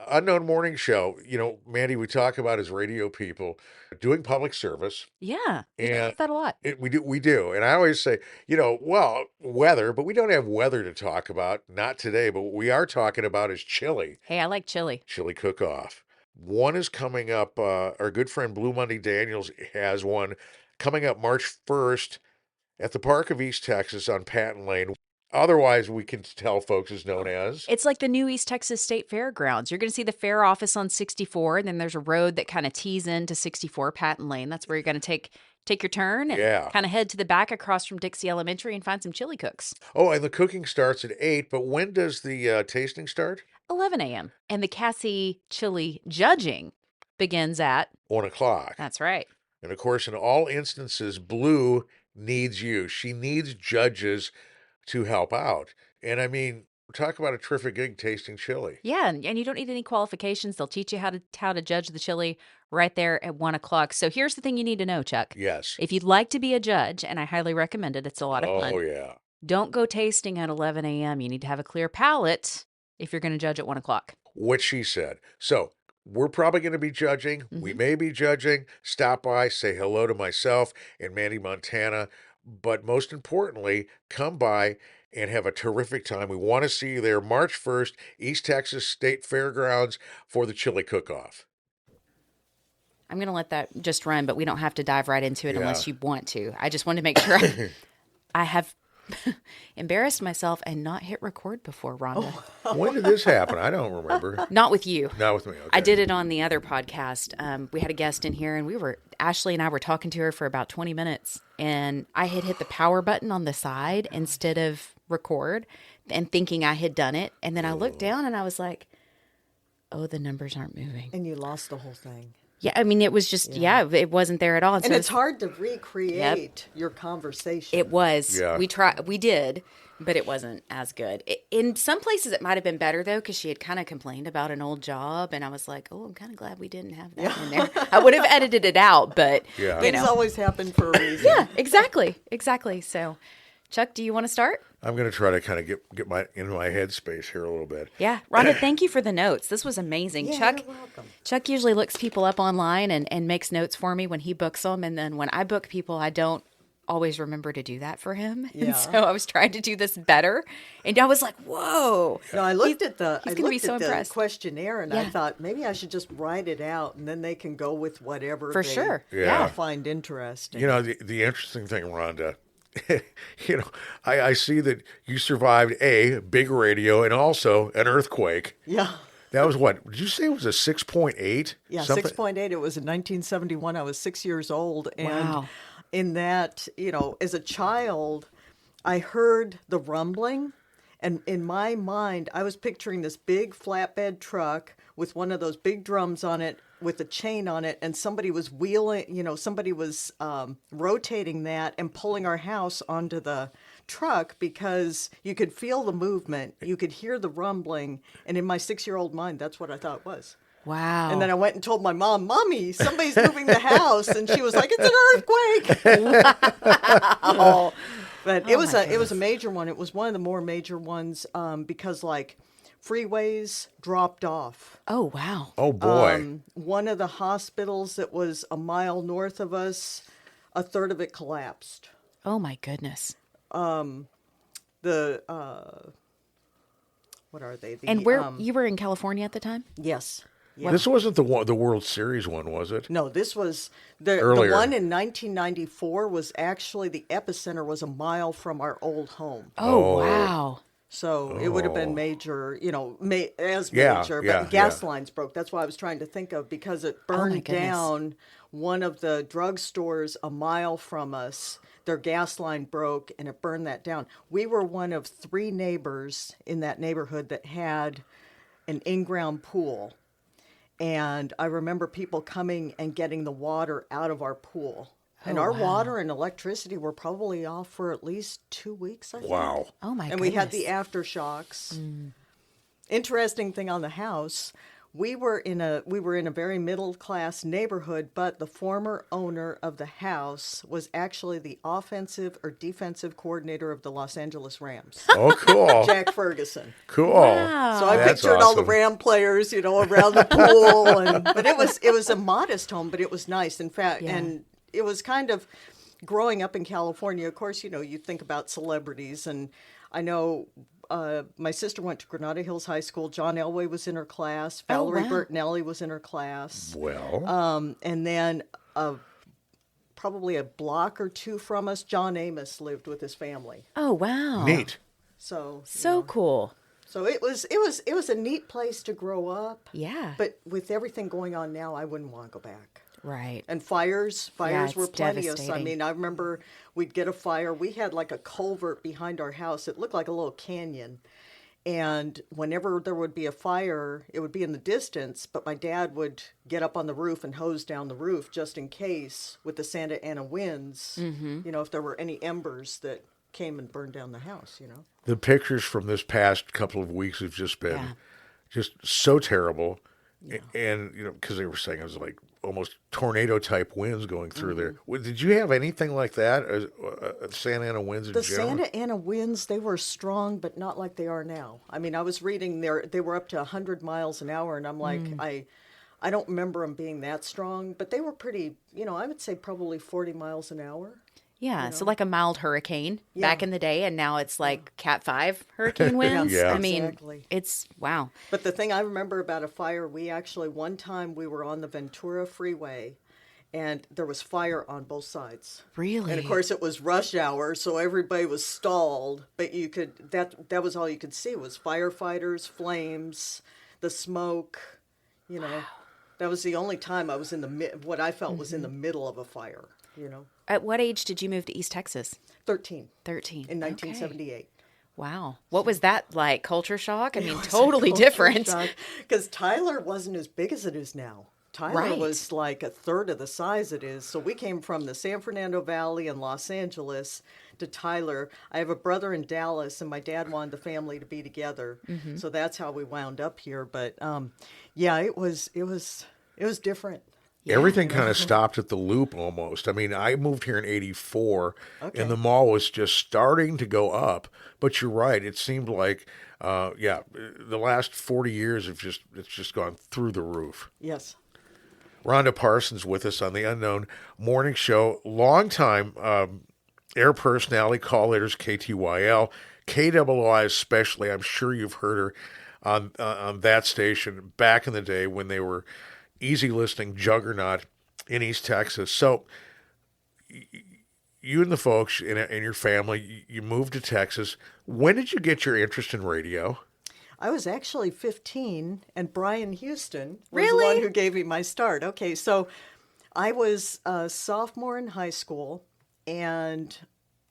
Unknown Morning Show. Mandy, we talk about as radio people doing public service, Yeah, we talk and about that a lot. we do. And I always say, well, weather, but we don't have weather to talk about. Not today, but what we are talking about is chili, Hey, I like chili. chili cook-off. One is coming up. Our good friend Blue Monday Daniels has one coming up March 1st at the Park of East Texas on Patton Lane. Otherwise, we can tell folks is known as. It's like the new East Texas State Fairgrounds. You're going to see the fair office on 64, and then there's a road that kind of tees into 64 Patton Lane. That's where you're going to take your turn and Yeah. kind of head to the back across from Dixie Elementary and find some chili cooks. Oh, and the cooking starts at 8, but when does the tasting start? 11 a.m. And the Cassie chili judging begins at, 1 o'clock. that's right. And of course, in all instances, Blue needs you. She needs judges to help out. And I mean, talk about a terrific gig tasting chili. Yeah, and you don't need any qualifications. They'll teach you how to judge the chili right there at 1 o'clock. So here's the thing you need to know, Chuck. Yes. If you'd like to be a judge, and I highly recommend it, it's a lot of fun. Oh, yeah. Don't go tasting at 11 a.m. You need to have a clear palate if you're going to judge at 1 o'clock. What she said. So we're probably going to be judging. We may be judging. Stop by, say hello to myself and Mandy Montana. But most importantly, come by and have a terrific time. We want to see you there March 1st, East Texas State Fairgrounds for the chili cook-off. I'm going to let that just run, but we don't have to dive right into it Yeah. unless you want to. I just wanted to make sure I have embarrassed myself and not hit record before, Rhonda. When did this happen? I don't remember. Not with you. Not with me. Okay. I did it on the other podcast. We had a guest in here, and Ashley and I were talking to her for about 20 minutes, and I had hit the power button on the side instead of record, and thinking I had done it. And then I looked down, and I was like, oh, the numbers aren't moving. And you lost the whole thing. Yeah, I mean, it was just, it wasn't there at all. And so it's hard to recreate your conversation. It was. Yeah. We did, but it wasn't as good. In some places, it might have been better, though, because she had kind of complained about an old job. And I was like, oh, I'm kind of glad we didn't have that in there. I would have edited it out, but, Yeah. Things always happen for a reason. Yeah, exactly. So, Chuck, do you want to start? I'm going to try to kind of get into my headspace here a little bit. Yeah. Rhonda, thank you for the notes. This was amazing. Yeah, Chuck, you're welcome. Chuck usually looks people up online and makes notes for me when he books them. And then when I book people, I don't always remember to do that for him. Yeah. And so I was trying to do this better. And I was like, whoa. No, I looked at the he's gonna be so impressed. questionnaire, and I Yeah. thought maybe I should just write it out, and then they can go with whatever For they sure. Yeah. find interesting. The interesting thing, Rhonda, I see that you survived a big radio and also an earthquake. Yeah. That was what? Did you say it was a 6.8? Yeah, Something? 6.8. It was in 1971. I was 6 years old. And Wow. in that, as a child, I heard the rumbling. And in my mind, I was picturing this big flatbed truck with one of those big drums on it with a chain on it. And somebody was rotating that and pulling our house onto the truck because you could feel the movement. You could hear the rumbling. And in my 6-year-old mind, that's what I thought it was. Wow. And then I went and told my mom, Mommy, somebody's moving the house. And she was like, it's an earthquake. Oh. But it was a major one. It was one of the more major ones because freeways dropped off. Oh, wow. Oh, boy. One of the hospitals that was a mile north of us, a third of it collapsed. Oh, my goodness. What are they? And you were in California at the time? Yes. Yeah. This wasn't the World Series one, was it? No, this was the Earlier. one in 1994 was actually the epicenter was a mile from our old home. Oh, wow. So it would have been major, major, Yeah, but yeah, the gas lines broke. That's what I was trying to think of because it burned goodness. down one of the drugstores a mile from us. Their gas line broke and it burned that down. We were one of 3 neighbors in that neighborhood that had an in-ground pool. And I remember people coming and getting the water out of our pool. And our water and electricity were probably off for at least 2 weeks, I think. Wow. Oh, my And goodness. we had the aftershocks. Interesting thing on the house, we were in a very middle class neighborhood, but the former owner of the house was actually the offensive or defensive coordinator of the Los Angeles Rams, Oh, cool. Jack Ferguson. Cool. Wow. So I That's pictured all the awesome. Ram players, around the pool, but it was a modest home, but it was nice. In fact, Yeah. and it was kind of growing up in California. Of course, you think about celebrities, and I know. My sister went to Granada Hills High School. John Elway was in her class. Valerie wow. Bertinelli was in her class. Well, And then probably a block or two from us, John Amos lived with his family. Oh, wow. neat. So So cool. so it was a neat place to grow up. Yeah. But with everything going on now, I wouldn't want to go back. Right. And fires it's were plenteous. I devastating. mean, I remember we'd get a fire. We had like a culvert behind our house. It looked like a little canyon. And whenever there would be a fire, it would be in the distance, but my dad would get up on the roof and hose down the roof just in case with the Santa Ana winds, if there were any embers that came and burned down the house. The pictures from this past couple of weeks have just been Yeah. just so terrible. And, because they were saying it was like almost tornado type winds going through there. Did you have anything like that? Santa Ana winds in The general? Santa Ana winds, they were strong, but not like they are now. I mean, I was reading they were up to 100 miles an hour, and I'm like, I don't remember them being that strong, but they were pretty, I would say probably 40 miles an hour. Yeah. So like a mild hurricane back Yeah. in the day, and now it's like Cat 5 hurricane winds. Yeah. I mean, Exactly. it's wow. But the thing I remember about a fire, one time we were on the Ventura Freeway, and there was fire on both sides. Really? And of course it was rush hour, so everybody was stalled, but that was all you could see was firefighters, flames, the smoke, That was the only time I was in what I felt was in the middle of a fire, At what age did you move to East Texas? 13 13. in Okay. 1978. Wow. What was that like? Culture shock? I mean, totally different. Because Tyler wasn't as big as it is now. Tyler Right. was like a third of the size it is. So we came from the San Fernando Valley and Los Angeles to Tyler. I have a brother in Dallas, and my dad wanted the family to be together. So that's how we wound up here. But yeah, it was different. Everything kind of stopped at the loop almost. I mean, I moved here in '84, Okay. and the mall was just starting to go up. But you're right; it seemed like, the last 40 years it's just gone through the roof. Yes. Rhonda Parsons with us on the Unknown Morning Show, longtime air personality, call letters KTYL, KOOI especially. I'm sure you've heard her on that station back in the day when they were easy listening juggernaut in East Texas. So you and the folks in your family, you moved to Texas. When did you get your interest in radio? I was actually 15, and Brian Houston was Really? the one who gave me my start. Okay, so I was a sophomore in high school, and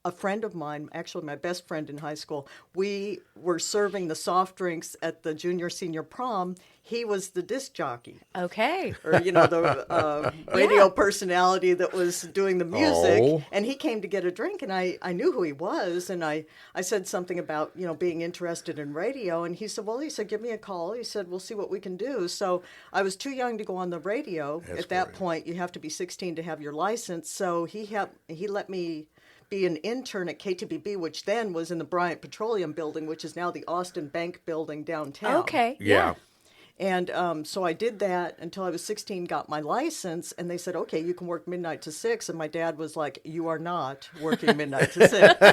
a friend of mine, actually my best friend in high school, we were serving the soft drinks at the junior-senior prom. He was the disc jockey, Okay. or the radio personality that was doing the music. Oh. And he came to get a drink, and I knew who he was, and I said something about being interested in radio, and he said, give me a call. He said, we'll see what we can do. So I was too young to go on the radio. That's At that great. point, you have to be 16 to have your license. So he let me be an intern at KTBB, which then was in the Bryant Petroleum Building, which is now the Austin Bank Building downtown. Okay. Yeah. And so I did that until I was 16, got my license, and they said, okay, you can work midnight to 6. And my dad was like, you are not working midnight to 6.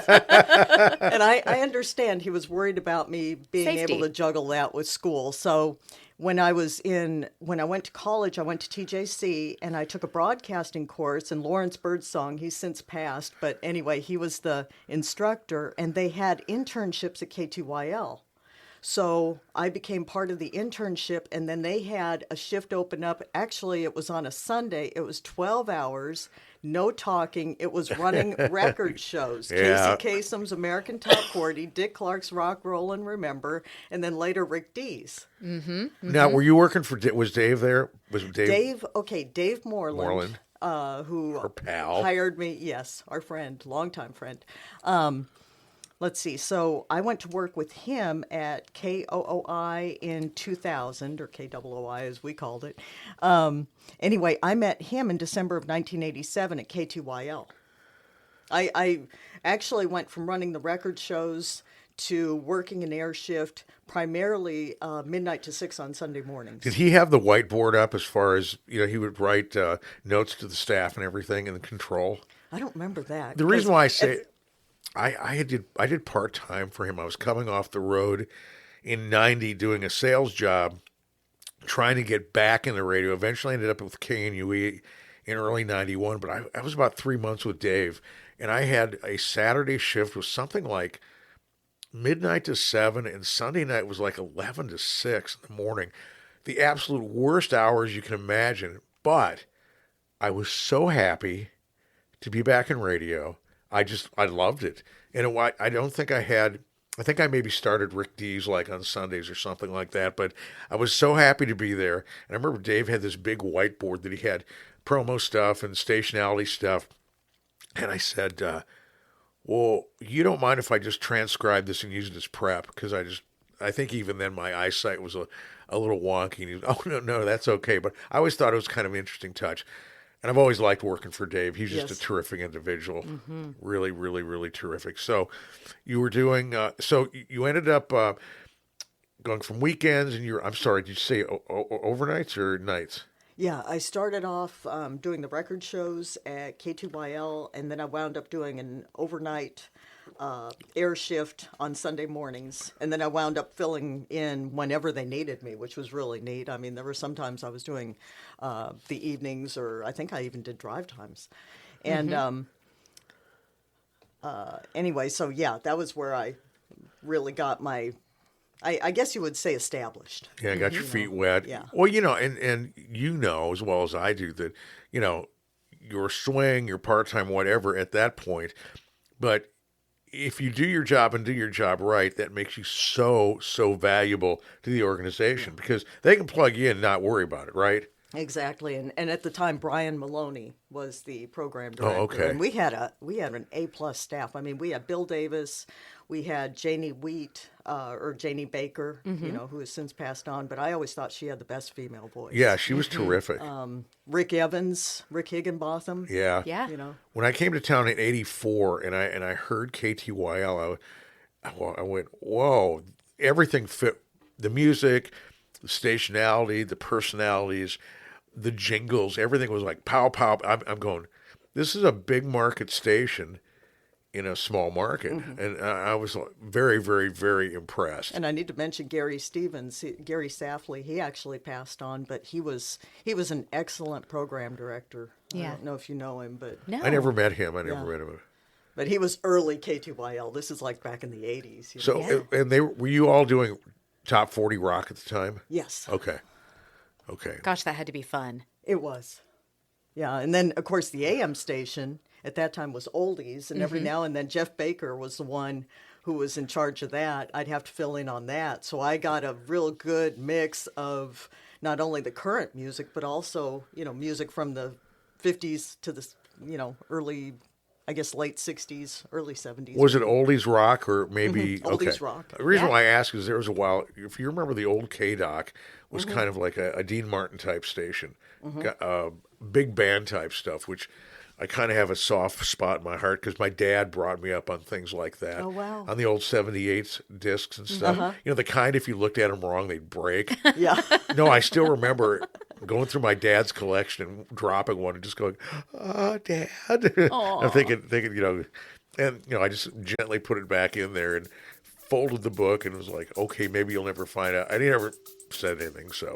And I understand he was worried about me being Safety. able to juggle that with school. So when I went to college, I went to TJC, and I took a broadcasting course, and Lawrence Birdsong, he's since passed, but anyway, he was the instructor, and they had internships at KTYL. So I became part of the internship, and then they had a shift open up. Actually, it was on a Sunday. It was 12 hours, no talking. It was running record shows. Yeah. Casey Kasem's American Top 40, Dick Clark's Rock, Roll, and Remember, and then later Rick Dees. Now, were you working for? Was Dave there? Was Dave? Dave Moreland, who Our pal. hired me. Yes, our friend, longtime friend. let's see. So I went to work with him at KOOI in 2000, or KOOI as we called it. Anyway, I met him in December of 1987 at K2YL. I actually went from running the record shows to working an air shift, primarily midnight to 6 on Sunday mornings. Did he have the whiteboard up as far as, he would write notes to the staff and everything and the control? I don't remember that. The reason why I say I did part-time for him. I was coming off the road in 90 doing a sales job, trying to get back in the radio. Eventually ended up with KNUE in early 91, but I was about 3 months with Dave, and I had a Saturday shift with something like midnight to 7, and Sunday night was like 11 to 6 in the morning. The absolute worst hours you can imagine, but I was so happy to be back in radio. I loved it. And I don't think I think I maybe started Rick D's like on Sundays or something like that, but I was so happy to be there. And I remember Dave had this big whiteboard that he had promo stuff and stationality stuff. And I said, well, you don't mind if I just transcribe this and use it as prep? Because I think even then my eyesight was a little wonky. And he was, oh, no, that's okay. But I always thought it was kind of an interesting touch. And I've always liked working for Dave. He's just a terrific individual. Mm-hmm. Really, really, really terrific. So you were doing, so you ended up going from weekends and I'm sorry, did you say overnights or nights? Yeah, I started off doing the record shows at K2YL, and then I wound up doing an overnight air shift on Sunday mornings. And then I wound up filling in whenever they needed me, which was really neat. I mean, there were sometimes I was doing the evenings, or I think I even did drive times. And anyway, so yeah, that was where I really got my... I guess you would say established. Yeah, got your feet wet. Yeah. Well, and you know as well as I do that, your swing, your part-time, whatever at that point. But if you do your job and do your job right, that makes you so, so valuable to the organization because they can plug you in and not worry about it, right? Exactly, and at the time, Brian Maloney was the program director. Oh, okay. And we had an A+ staff. I mean, we had Bill Davis, we had Janie Wheat, or Janie Baker, who has since passed on. But I always thought she had the best female voice. Yeah, she was terrific. Rick Evans, Rick Higginbotham. Yeah. When I came to town in '84 and I heard KTYL, I went, whoa! Everything fit. The music, the stationality, the personalities, the jingles, everything was like pow, pow. I'm going, this is a big market station in a small market. And I was very, very, very impressed. And I need to mention Gary Stevens, Gary Safley. He actually passed on, but he was an excellent program director. Yeah. I don't know if you know him, but... No. I never met him. But he was early K2YL. This is like back in the 80s. So, and were you all doing Top 40 rock at the time? Yes. Okay. Gosh, that had to be fun. It was. Yeah, and then, of course, the AM station at that time was oldies, and every now and then Jeff Baker was the one who was in charge of that. I'd have to fill in on that. So I got a real good mix of not only the current music, but also, music from the 50s to the, early... I guess late 60s, early 70s. Was it oldies rock or maybe... Oldies rock. The reason why I ask is there was a while, if you remember the old K-Doc, was kind of like a Dean Martin type station. Big band type stuff, which I kind of have a soft spot in my heart because my dad brought me up on things like that. Oh, wow. On the old 78 discs and stuff. The kind if you looked at them wrong, they'd break. Yeah. No, I still remember going through my dad's collection and dropping one and just going, oh, Dad. I'm thinking, and, I just gently put it back in there and folded the book and was like, okay, maybe you'll never find out. I never said anything, so.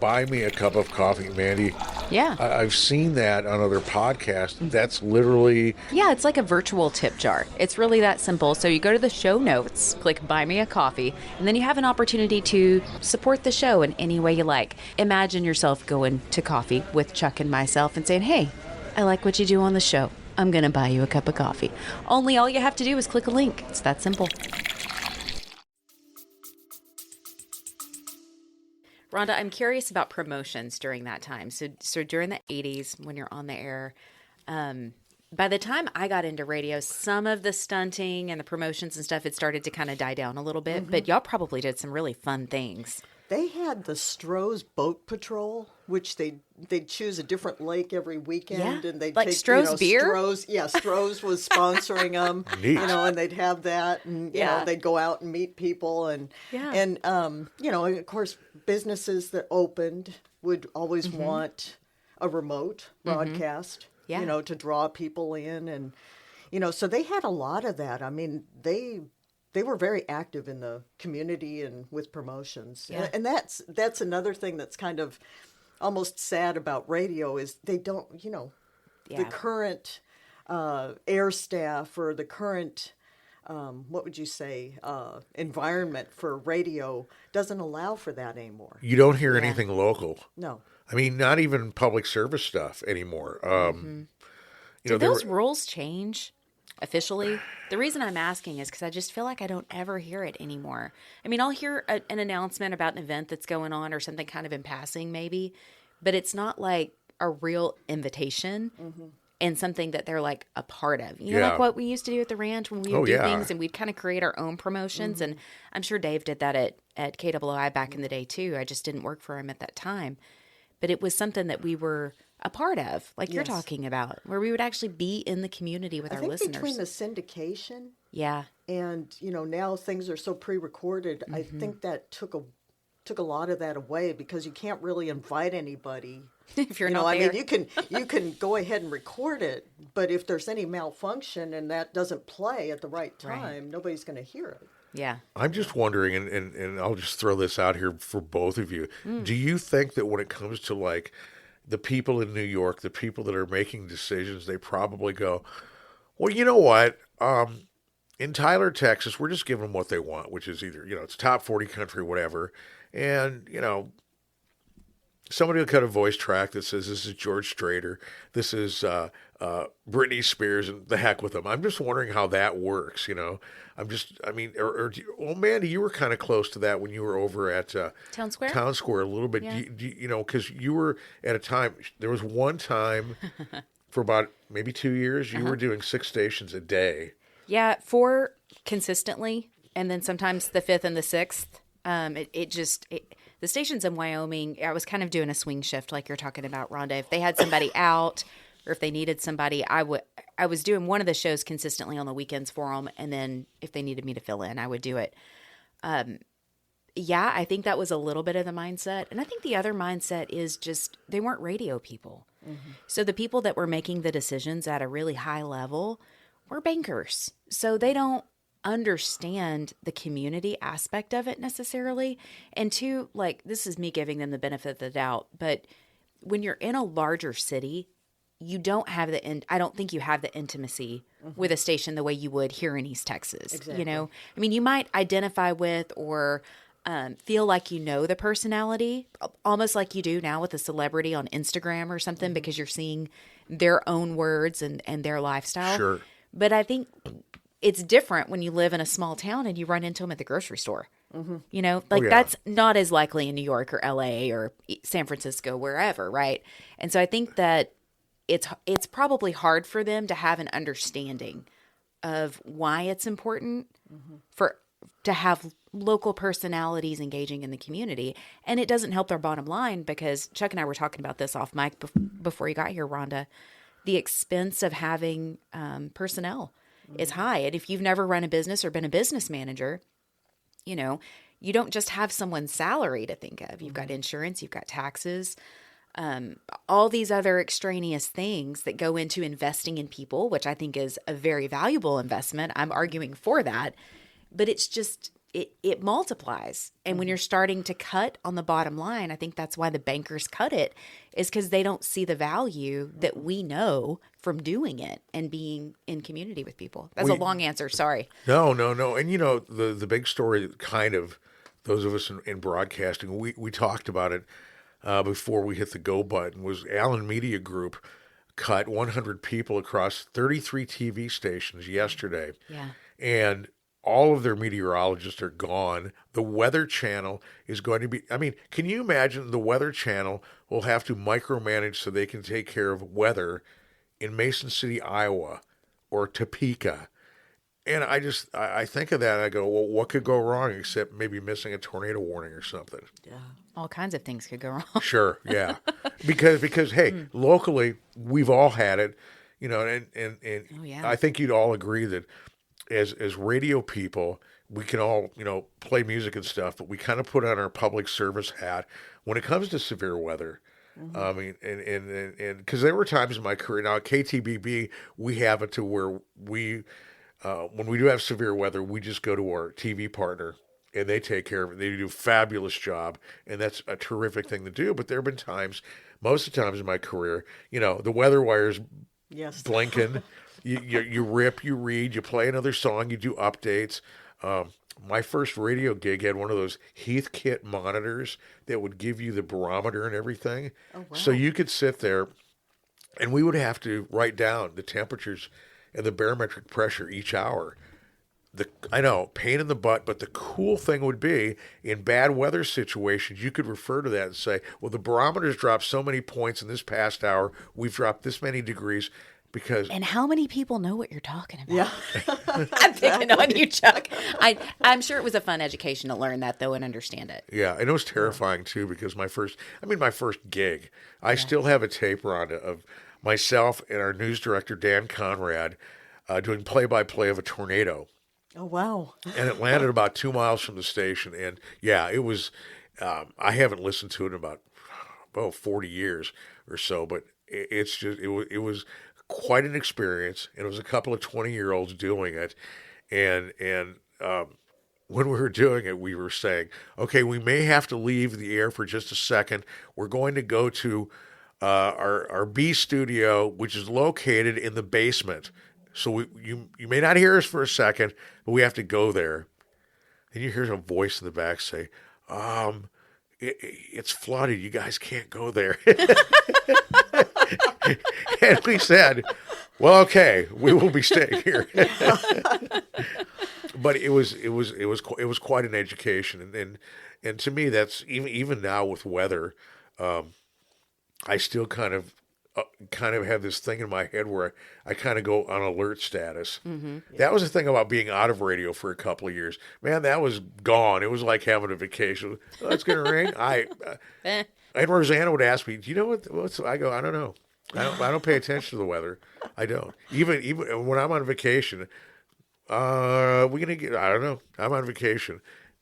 Buy me a cup of coffee, Mandee. Yeah. I've seen that on other podcasts. That's literally... Yeah, it's like a virtual tip jar. It's really that simple. So you go to the show notes, click Buy Me a Coffee, and then you have an opportunity to support the show in any way you like. Imagine yourself going to coffee with Chuck and myself and saying, hey, I like what you do on the show. I'm going to buy you a cup of coffee. Only all you have to do is click a link. It's that simple. Rhonda, I'm curious about promotions during that time. So during the 80s, when you're on the air, by the time I got into radio, some of the stunting and the promotions and stuff had started to kind of die down a little bit. But y'all probably did some really fun things. They had the Stroh's Boat Patrol, which they'd choose a different lake every weekend, Yeah, and they'd like take Stroh's beer? Stroh's was sponsoring them, Neat. and they'd have that, and Yeah. they'd go out and meet people, and Yeah. and of course, businesses that opened would always want a remote broadcast, Yeah. to draw people in, and so they had a lot of that. I mean, they were very active in the community and with promotions. Yeah. And that's another thing that's kind of almost sad about radio is they don't, the Yeah. current air staff or the current, what would you say, environment for radio doesn't allow for that anymore. You don't hear Yeah. anything local. No. I mean, not even public service stuff anymore. Did there those were- rules change officially? The reason I'm asking is because I just feel like I don't ever hear it anymore. I mean, I'll hear an announcement about an event that's going on or something kind of in passing maybe, but it's not like a real invitation and something that they're like a part of. You know, Yeah. like what we used to do at the ranch when we would Oh, do yeah. things and we'd kind of create our own promotions. And I'm sure Dave did that at KWI back in the day too. I just didn't work for him at that time. But it was something that we were a part of, like you're Yes. talking about, where we would actually be in the community with I our think listeners. between the syndication Yeah. and now things are so pre-recorded, I think that took a lot of that away because you can't really invite anybody. If you're You not know, I there. mean, you can go ahead and record it, but if there's any malfunction and that doesn't play at the right time, nobody's going to hear it. Yeah. I'm just wondering, and I'll just throw this out here for both of you. Do you think that when it comes to like the people in New York, the people that are making decisions, they probably go, well, you know what? In Tyler, Texas, we're just giving them what they want, which is either, it's top 40 country, whatever. And, somebody will cut a voice track that says, this is George Strader, this is Britney Spears, and the heck with them. I'm just wondering how that works, well, Mandee, you were kind of close to that when you were over at Town Square? Town Square a little bit, Yeah. because you were at a time, there was one time for about maybe 2 years, you were doing 6 stations a day. Yeah, 4 consistently, and then sometimes the 5th and the 6th. The stations in Wyoming, I was kind of doing a swing shift like you're talking about, Rhonda. If they had somebody out or if they needed somebody, I was doing one of the shows consistently on the weekends for them, and then if they needed me to fill in, I would do it. Yeah, I think that was a little bit of the mindset. And I think the other mindset is just they weren't radio people. So the people that were making the decisions at a really high level were bankers. So they don't understand the community aspect of it necessarily. And two, like, this is me giving them the benefit of the doubt, but when you're in a larger city, you don't have I don't think you have the intimacy with a station the way you would here in East Texas. Exactly. I mean, you might identify with or feel like you know the personality, almost like you do now with a celebrity on Instagram or something, because you're seeing their own words and their lifestyle. Sure. But I think it's different when you live in a small town and you run into them at the grocery store. Yeah. That's not as likely in New York or LA or San Francisco, wherever, right? And so I think that it's probably hard for them to have an understanding of why it's important to have local personalities engaging in the community. And it doesn't help their bottom line, because Chuck and I were talking about this off mic before you got here, Rhonda. The expense of having personnel is high. And if you've never run a business or been a business manager, you don't just have someone's salary to think of. You've got insurance, you've got taxes, all these other extraneous things that go into investing in people, which I think is a very valuable investment. I'm arguing for that. But it's just, it multiplies. And when you're starting to cut on the bottom line, I think that's why the bankers cut it, is because they don't see the value that we know from doing it and being in community with people. That's a long answer. Sorry. No. And the big story, kind of, those of us in broadcasting, we talked about it before we hit the go button, was Allen Media Group cut 100 people across 33 TV stations yesterday. Yeah. And all of their meteorologists are gone. The Weather Channel is going to be, can you imagine the Weather Channel will have to micromanage so they can take care of weather in Mason City, Iowa, or Topeka. And I think of that and I go, well, what could go wrong except maybe missing a tornado warning or something? Yeah. All kinds of things could go wrong. Sure, yeah. Because hey, locally we've all had it, and Oh, yeah. I think you'd all agree that as radio people, we can all, play music and stuff, but we kind of put on our public service hat when it comes to severe weather. I mean, and because there were times in my career, now at KTBB, we have it to where when we do have severe weather, we just go to our TV partner and they take care of it. They do a fabulous job, and that's a terrific thing to do. But there have been times, most of the times in my career, the weather wire's Yes. blinking. You rip, you read, you play another song, you do updates. My first radio gig had one of those Heathkit monitors that would give you the barometer and everything. Oh, wow. So you could sit there, and we would have to write down the temperatures and the barometric pressure each hour. I know, pain in the butt, but the cool thing would be in bad weather situations, you could refer to that and say, well, the barometer's dropped so many points in this past hour, we've dropped this many degrees. Because And how many people know what you're talking about? Yeah. I'm picking on you, Chuck. I'm sure it was a fun education to learn that, though, and understand it. yeah, and it was terrifying too because my first gig, I still have a tape, Rhonda, of myself and our news director Dan Conrad doing play-by-play of a tornado, Oh, wow. and it landed about 2 miles from the station. And yeah, it was. I haven't listened to it in about 40 years or so, but it's just it was quite an experience, and it was a couple of 20-year-olds doing it, and when we were doing it, we were saying, okay, we may have to leave the air for just a second. We're going to go to our B studio, which is located in the basement. So you may not hear us for a second, but we have to go there. And you hear a voice in the back say, it's flooded. You guys can't go there. And we said, well, okay, we will be staying here. But it was quite an education, and to me, that's even now with weather, I still kind of have this thing in my head where I kind of go on alert status. Mm-hmm. That was the thing about being out of radio for a couple of years. Man, that was gone. It was like having a vacation. Oh, it's going to rain. And Rosanna would ask me, "Do you know what's?" I go, "I don't know. I don't pay attention to the weather. I don't. Even when I'm on vacation, we're gonna get. I don't know. I'm on vacation.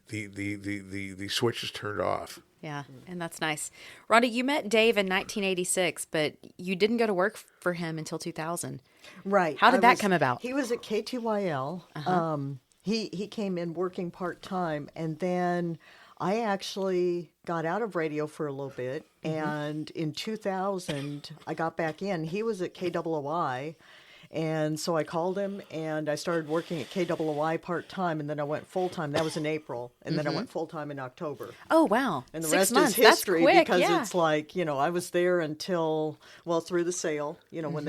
The switch is turned off." Yeah, and that's nice. Rhonda, you met Dave in 1986, but you didn't go to work for him until 2000. Right. How did that come about? He was at KTYL. He came in working part-time, and then I actually got out of radio for a little bit, and in 2000, I got back in. He was at KOOI, and so I called him, and I started working at KOOI part-time, and then I went full-time. That was in April, and then I went full-time in October. Oh, wow. And the 6 rest months. is history That's quick. because Yeah. it's like, I was there until, through the sale, when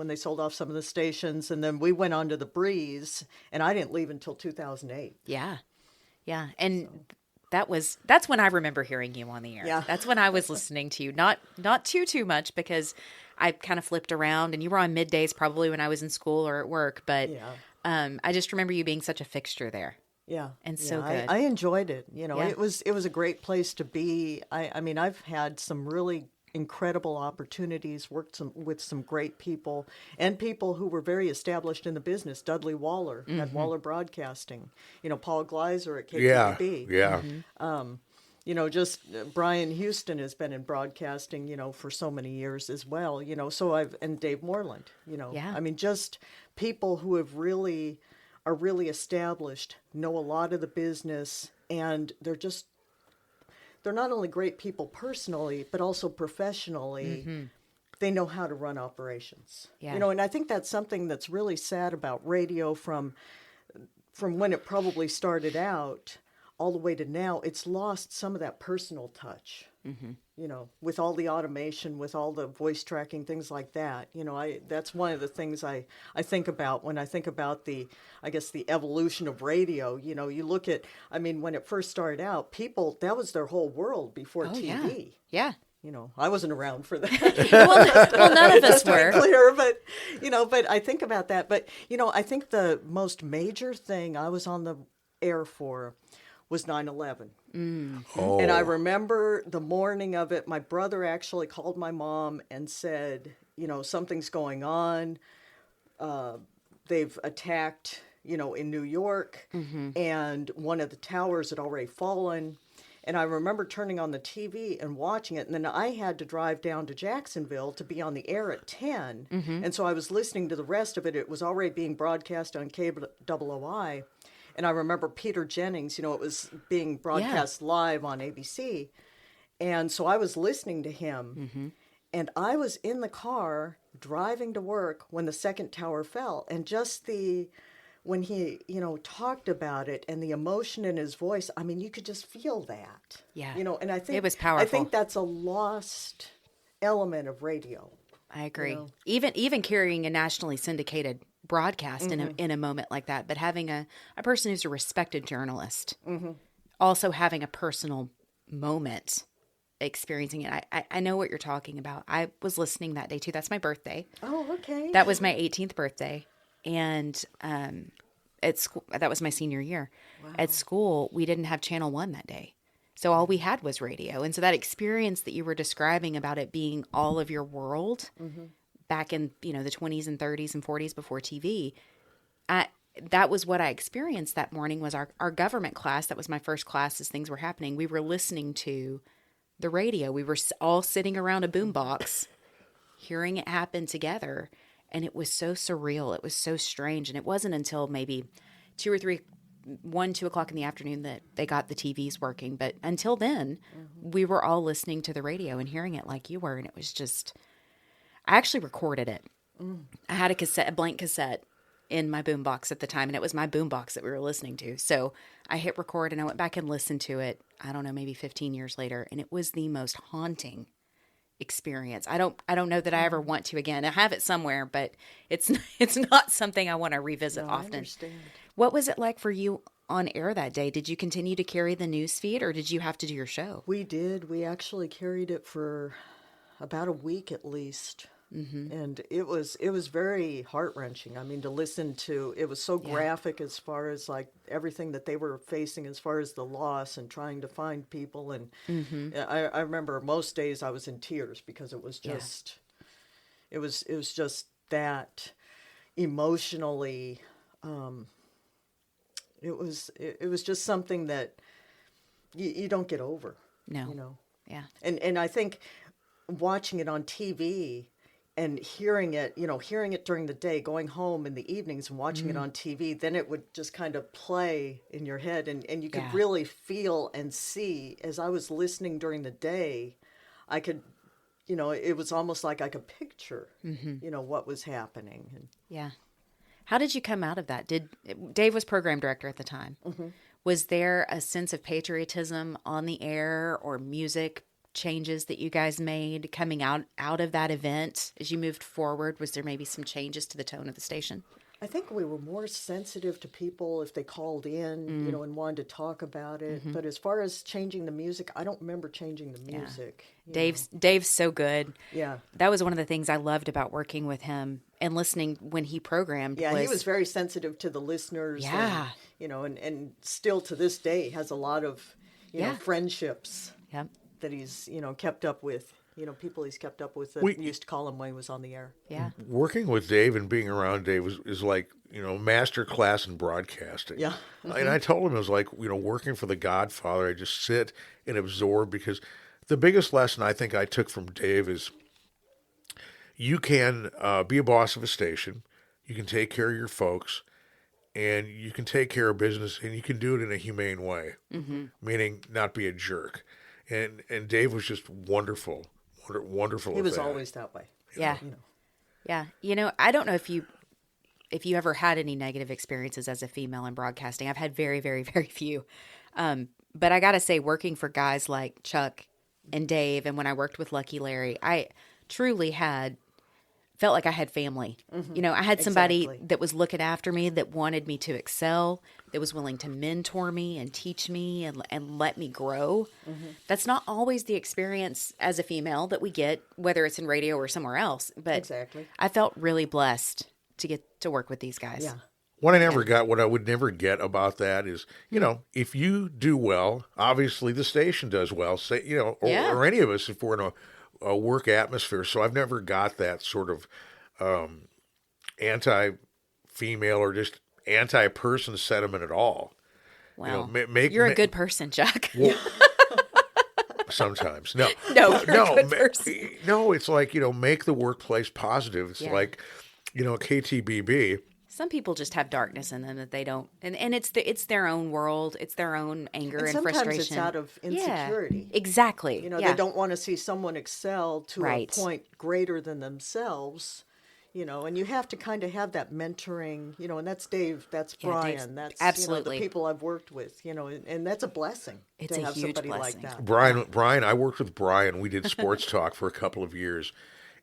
they sold off some of the stations, and then we went on to the Breeze, and I didn't leave until 2008. Yeah. Yeah. And that's when I remember hearing you on the air. Yeah. That's when I was listening to you. Not too much, because I kind of flipped around, and you were on middays probably when I was in school or at work, but I just remember you being such a fixture there. Yeah. And so good. I enjoyed it. Yeah. It was a great place to be. I mean, I've had some really incredible opportunities, worked with some great people, and people who were very established in the business. Dudley Waller at Waller Broadcasting. Paul Gleiser at KTVB. Yeah. Just Brian Houston has been in broadcasting, for so many years as well, so and Dave Moreland, Yeah. I mean, just people who are really established, know a lot of the business, and they're not only great people personally, but also professionally. They know how to run operations, Yeah. And I think that's something that's really sad about radio from when it probably started out all the way to now. It's lost some of that personal touch, with all the automation, with all the voice tracking, things like that. That's one of the things I think about when I think about the evolution of radio. You look at, when it first started out, people, that was their whole world before TV. Yeah. I wasn't around for that. Well, none of us Just to were. be clear, but I think about that. But, I think the most major thing I was on the air for was 9/11. And I Oh, remember the morning of it, my brother actually called my mom and said, something's going on. They've attacked, in New York, and one of the towers had already fallen. And I remember turning on the TV and watching it. And then I had to drive down to Jacksonville to be on the air at 10. And so I was listening to the rest of it. It was already being broadcast on KWOI. And I remember Peter Jennings, it was being broadcast live on ABC. And so I was listening to him. And I was in the car driving to work when the second tower fell. And just when he, talked about it and the emotion in his voice, I mean, you could just feel that. Yeah. And I think It was powerful. I think that's a lost element of radio. I agree. Even carrying a nationally syndicated broadcast in a moment like that, but having a person who's a respected journalist, also having a personal moment experiencing it. I know what you're talking about. I was listening that day too. That's my birthday. Oh, okay. That was my 18th birthday. And at school, that was my senior year. Wow. At school, we didn't have Channel 1 that day. So all we had was radio. And so that experience that you were describing about it being all of your world back in, the 20s and 30s and 40s before TV, that was what I experienced that morning was our government class. That was my first class as things were happening. We were listening to the radio. We were all sitting around a boombox, hearing it happen together. And it was so surreal. It was so strange. And it wasn't until maybe 2 o'clock in the afternoon that they got the TVs working. But until then, we were all listening to the radio and hearing it like you were. And it was just, I actually recorded it. I had a blank cassette in my boombox at the time. And it was my boombox that we were listening to. So I hit record and I went back and listened to it, I don't know, maybe 15 years later. And it was the most haunting experience. I don't know that I ever want to again. I have it somewhere, but it's not something I want to revisit often. I understand. What was it like for you on air that day? Did you continue to carry the news feed or did you have to do your show? We did. We actually carried it for about a week at least. And it was very heart-wrenching. I mean, to listen to, it was so graphic as far as like everything that they were facing as far as the loss and trying to find people. And I remember most days I was in tears because it was just, it was just that emotionally, it was just something that you don't get over. No. Yeah. And I think watching it on TV and hearing it during the day, going home in the evenings and watching it on TV, then it would just kind of play in your head. And you could really feel and see, as I was listening during the day, I could, it was almost like I could picture, what was happening. And, yeah. How did you come out of that? Dave was program director at the time. Was there a sense of patriotism on the air or music changes that you guys made coming out of that event as you moved forward? Was there maybe some changes to the tone of the station? I think we were more sensitive to people if they called in, and wanted to talk about it. But as far as changing the music, I don't remember changing the music. Dave's so good. Yeah. That was one of the things I loved about working with him and listening when he programmed. Yeah, he was very sensitive to the listeners. Yeah. And, and still to this day has a lot of, friendships. Yep. That he's, kept up with, people he's kept up with that used to call him when he was on the air. Yeah. Working with Dave and being around Dave is like, master class in broadcasting. Yeah. And I told him it was like, working for the Godfather. I just sit and absorb because the biggest lesson I think I took from Dave is you can be a boss of a station. You can take care of your folks. And you can take care of business and you can do it in a humane way, meaning not be a jerk. And Dave was just wonderful. He was always that way. Yeah. Yeah. I don't know if you ever had any negative experiences as a female in broadcasting. I've had very, very, very few. But I got to say, working for guys like Chuck and Dave, and when I worked with Lucky Larry, I truly had felt like I had family. You know, I had somebody Exactly. that was looking after me, that wanted me to excel, that was willing to mentor me and teach me and let me grow. That's not always the experience as a female that we get, whether it's in radio or somewhere else. But Exactly. I felt really blessed to get to work with these guys. Yeah. What I would never get about that is, if you do well, obviously the station does well, say, Yeah. or any of us if we're in a work atmosphere. So I've never got that sort of anti-female or just anti-person sentiment at all. Well, Make you're a good person, Chuck. well, sometimes no, No, you're no, a good person. no. It's like make the workplace positive. It's Yeah. like KTBB. Some people just have darkness in them that they don't, and it's their own world, it's their own anger and sometimes frustration. it's out of insecurity. Yeah, exactly. They don't want to see someone excel to Right. a point greater than themselves. And you have to kind of have that mentoring, and that's Dave, that's Yeah, Brian, Dave's- that's absolutely. the people I've worked with, and that's a blessing It's to a have huge somebody blessing. like that. Brian, I worked with Brian. We did sports talk for a couple of years,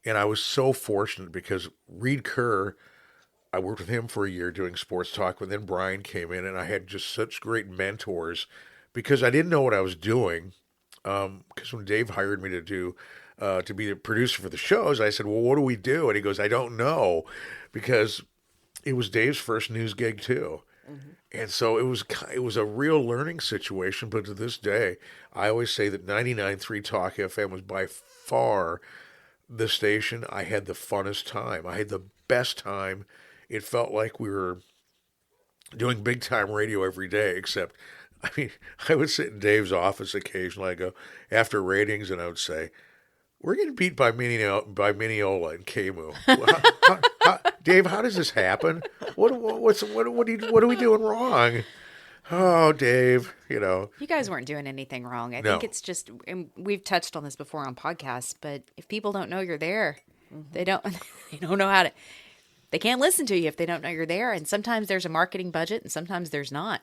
and I was so fortunate because Reed Kerr, I worked with him for a year doing sports talk, and then Brian came in, and I had just such great mentors because I didn't know what I was doing. Because when Dave hired me to be the producer for the shows, I said, "Well, what do we do?" And he goes, "I don't know," because it was Dave's first news gig too. And so it was a real learning situation, but to this day, I always say that 99.3 Talk FM was by far the station I had the funnest time. I had the best time. It felt like we were doing big time radio every day, except, I would sit in Dave's office occasionally. I go after ratings, and I would say, "We're getting beat by Mineola and KMU. Dave, how does this happen? What are we doing wrong?" Oh, Dave, You guys weren't doing anything wrong. I No. think it's just, and we've touched on this before on podcasts, but if people don't know you're there, they don't they don't know how to. They can't listen to you if they don't know you're there. And sometimes there's a marketing budget, and sometimes there's not.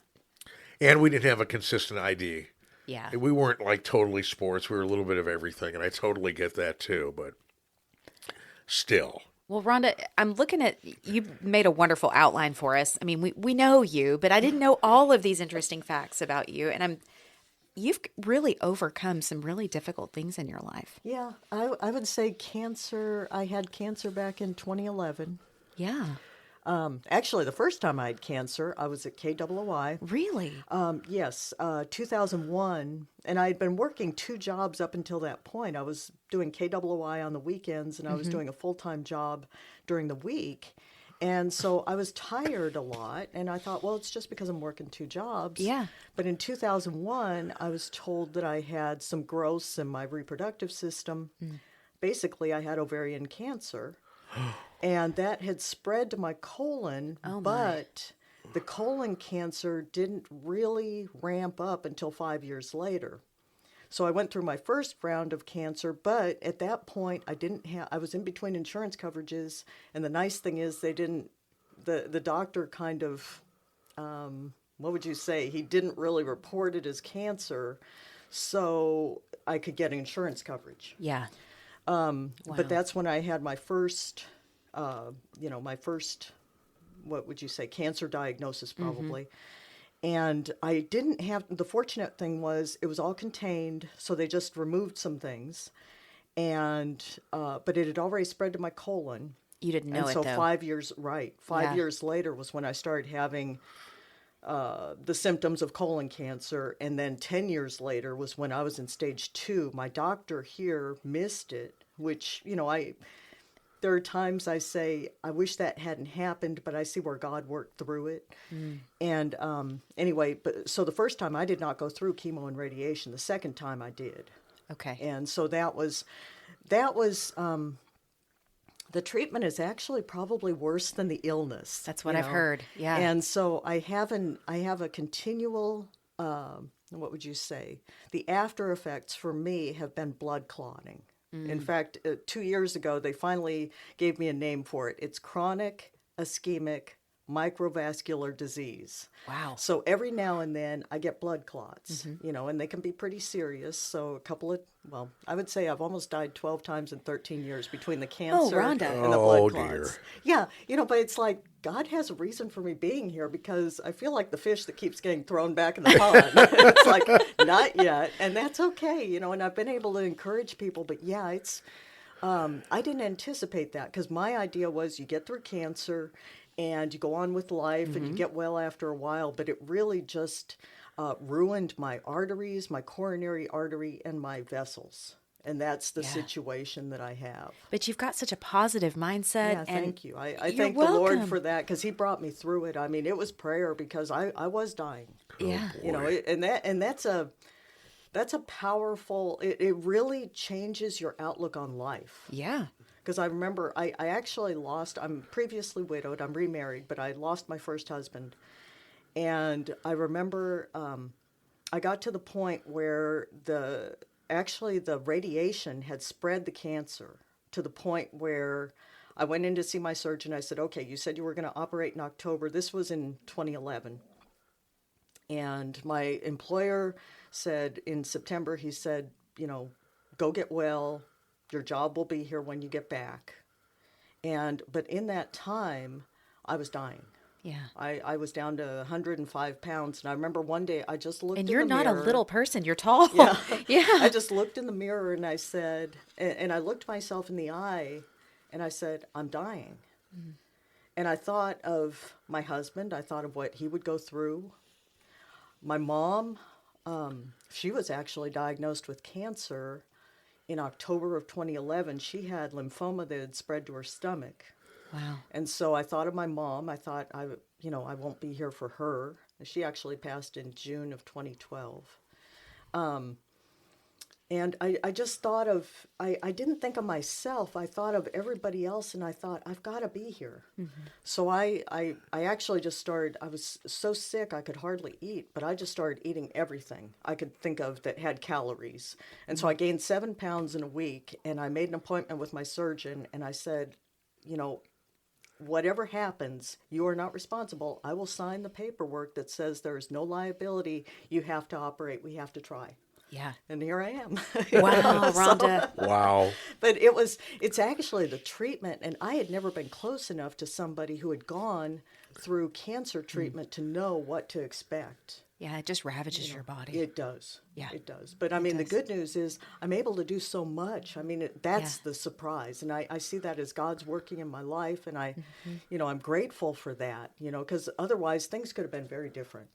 And we didn't have a consistent ID. Yeah. We weren't like totally sports. We were a little bit of everything, and I totally get that too. But still, Well, Rhonda, I'm looking at, you made a wonderful outline for us. I mean, we know you, but I didn't know all of these interesting facts about you. And you've really overcome some really difficult things in your life. Yeah, I would say cancer. I had cancer back in 2011. Yeah. Actually, the first time I had cancer, I was at KWI. Really? Yes, 2001, and I had been working two jobs up until that point. I was doing KWI on the weekends, and I was doing a full-time job during the week. And so I was tired a lot, and I thought, well, it's just because I'm working two jobs. Yeah. But in 2001, I was told that I had some growths in my reproductive system. Basically, I had ovarian cancer. And that had spread to my colon, but the colon cancer didn't really ramp up until 5 years later. So I went through my first round of cancer, but at that point I was in between insurance coverages, and the nice thing is the doctor kind of, what would you say, he didn't really report it as cancer, so I could get insurance coverage. Yeah. But that's when I had my first, what would you say, cancer diagnosis probably. And I didn't have, the fortunate thing was it was all contained, so they just removed some things. And, but it had already spread to my colon. You didn't know and it, so though. 5 years, right, 5 Yeah. years later was when I started having the symptoms of colon cancer, and then 10 years later was when I was in stage 2. My doctor here missed it, which, there are times I say, I wish that hadn't happened, but I see where God worked through it. And anyway, so the first time I did not go through chemo and radiation. The second time I did. Okay. And so that was the treatment is actually probably worse than the illness. That's what I've heard. Yeah. And so I have a continual, what would you say? The after effects for me have been blood clotting. In fact, 2 years ago, they finally gave me a name for it. It's chronic ischemic microvascular disease. Wow. So every now and then I get blood clots, and they can be pretty serious. So I would say I've almost died 12 times in 13 years between the cancer Rhonda. and the blood Oh, clots. dear. Yeah, but it's like God has a reason for me being here because I feel like the fish that keeps getting thrown back in the pond. It's like, not yet. And that's okay, and I've been able to encourage people. But yeah, I didn't anticipate that because my idea was you get through cancer and you go on with life and you get well after a while, but it really just ruined my arteries, my coronary artery, and my vessels. And that's the situation that I have. But you've got such a positive mindset. Yeah, and thank you. I you're thank the Lord welcome. for that because He brought me through it. I mean, it was prayer because I was dying. Yeah. Boy. That's a powerful. It really changes your outlook on life. Yeah. Because I remember I actually lost. I'm previously widowed. I'm remarried, but I lost my first husband, and I remember I got to the point where the radiation had spread the cancer to the point where I went in to see my surgeon. I said, "Okay, you said you were going to operate in October. This was in 2011." And my employer said in September, he said, go get well. Your job will be here when you get back. But in that time, I was dying. Yeah. I was down to 105 pounds. And I remember one day I just looked in And the you're mirror. not a little person. You're tall. Yeah. Yeah. I just looked in the mirror and I said, and I looked myself in the eye and I said, I'm dying. And I thought of my husband. I thought of what he would go through. My mom, she was actually diagnosed with cancer in October of 2011. She had lymphoma that had spread to her stomach. Wow. And so I thought of my mom. I thought, I won't be here for her. She actually passed in June of 2012. And I just thought of, I didn't think of myself. I thought of everybody else, and I thought, I've got to be here. So I actually just started, I was so sick I could hardly eat, but I just started eating everything I could think of that had calories. And so I gained 7 pounds in a week, and I made an appointment with my surgeon, and I said, whatever happens, you are not responsible. I will sign the paperwork that says there is no liability. You have to operate. We have to try. Yeah. And here I am. Wow, Rhonda. Wow. But it's actually the treatment. And I had never been close enough to somebody who had gone through cancer treatment to know what to expect. Yeah, it just ravages your body. It does. Yeah. It does. But I mean, the good news is I'm able to do so much. I mean, that's the surprise. And I see that as God's working in my life. And I'm grateful for that, because otherwise things could have been very different,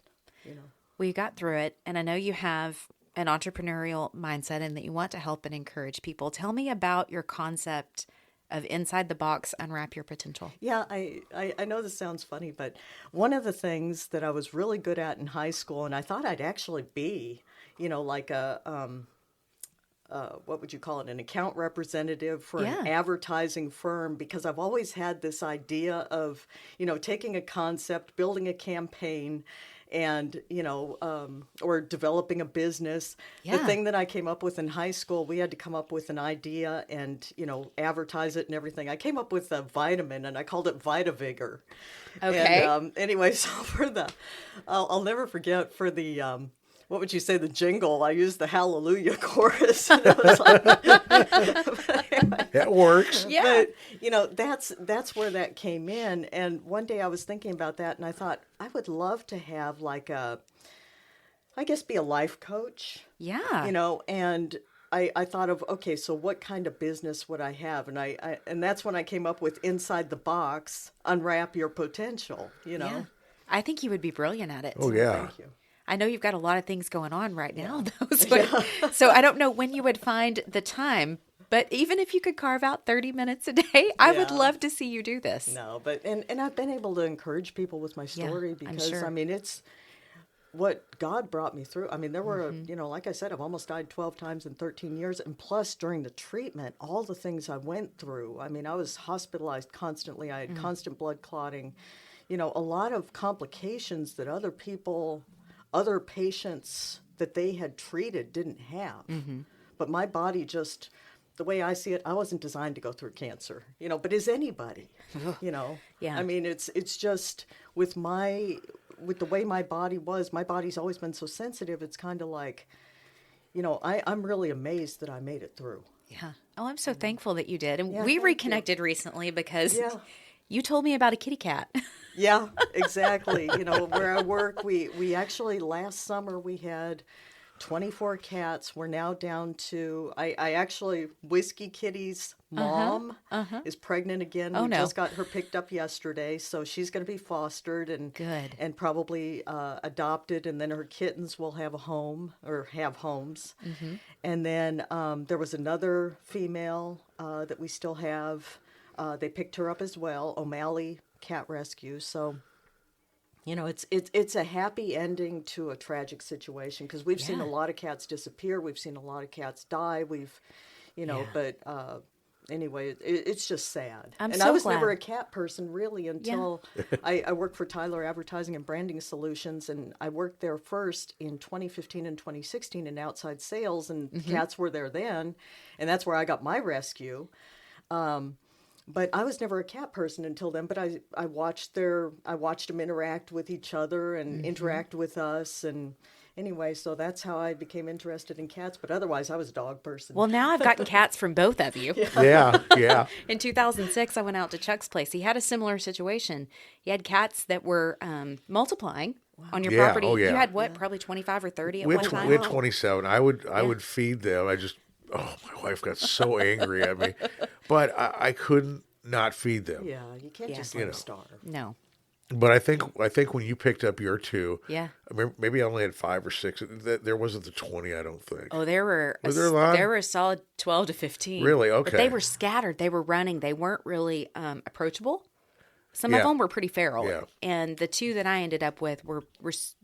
Well, you got through it. And I know you have an entrepreneurial mindset and that you want to help and encourage people. Tell me about your concept of inside the box, unwrap your potential. Yeah, I know this sounds funny, but one of the things that I was really good at in high school, and I thought I'd actually be, like a, what would you call it, an account representative for an advertising firm, because I've always had this idea of, taking a concept, building a campaign, and, or developing a business. Yeah. The thing that I came up with in high school, we had to come up with an idea and, advertise it and everything. I came up with a vitamin and I called it VitaVigor. Okay. And, anyway, so I'll never forget for the, what would you say, the jingle, I used the Hallelujah chorus. And it was like, That works. Yeah. But, that's where that came in. And one day I was thinking about that and I thought, I would love to have be a life coach. Yeah. And I thought of, okay, so what kind of business would I have? And and that's when I came up with Inside the Box, Unwrap Your Potential, Yeah. I think you would be brilliant at it. Oh, yeah. Thank you. I know you've got a lot of things going on right now, though. So I don't know when you would find the time, but even if you could carve out 30 minutes a day, I would love to see you do this. No, but, and I've been able to encourage people with my story because, sure. I mean, it's what God brought me through. I mean, there were, like I said, I've almost died 12 times in 13 years. And plus, during the treatment, all the things I went through. I mean, I was hospitalized constantly. I had constant blood clotting, a lot of complications that other patients that they had treated didn't have. But my body just, the way I see it, I wasn't designed to go through cancer, but is anybody, Yeah. I mean, it's just with the way my body's always been so sensitive. It's kind of like, I'm really amazed that I made it through. Yeah. Oh, I'm so thankful that you did. And Yeah, we thank reconnected recently because Yeah. you told me about a kitty cat. Yeah, exactly. Where I work, we actually last summer we had 24 cats. We're now down to I actually Whiskey Kitty's mom is pregnant again. Oh, We no. just got her picked up yesterday, so she's going to be fostered and Good. and probably adopted, and then her kittens will have a home or have homes. And then there was another female that we still have. They picked her up as well, O'Malley Cat Rescue. So, it's a happy ending to a tragic situation because we've seen Yeah. a lot of cats disappear. We've seen a lot of cats die. But anyway, it's just sad. I'm and so I was glad. never a cat person really until I worked for Tyler Advertising and Branding Solutions, and I worked there first in 2015 and 2016 in outside sales, and cats were there then, and that's where I got my rescue. But I was never a cat person until then. But I watched them interact with each other and interact with us. And anyway, so that's how I became interested in cats. But otherwise, I was a dog person. Well, now I've gotten cats from both of you. Yeah, yeah. In 2006, I went out to Chuck's place. He had a similar situation. He had cats that were multiplying on your Yeah, property. oh, yeah. You had what, probably 25 or 30 at We one had, time? we had 27. I would feed them. My wife got so angry at me, but I couldn't not feed them. Yeah, you can't Yeah. just let them starve. No. But I think when you picked up your two, Yeah. maybe I only had 5 or 6. There wasn't the 20. I don't think. Oh, there were Was there a lot? there were a solid 12 to 15. Really? But they Okay. were scattered. They were running. They weren't really approachable. Some of Yeah. them were pretty feral. Yeah. And the two that I ended up with were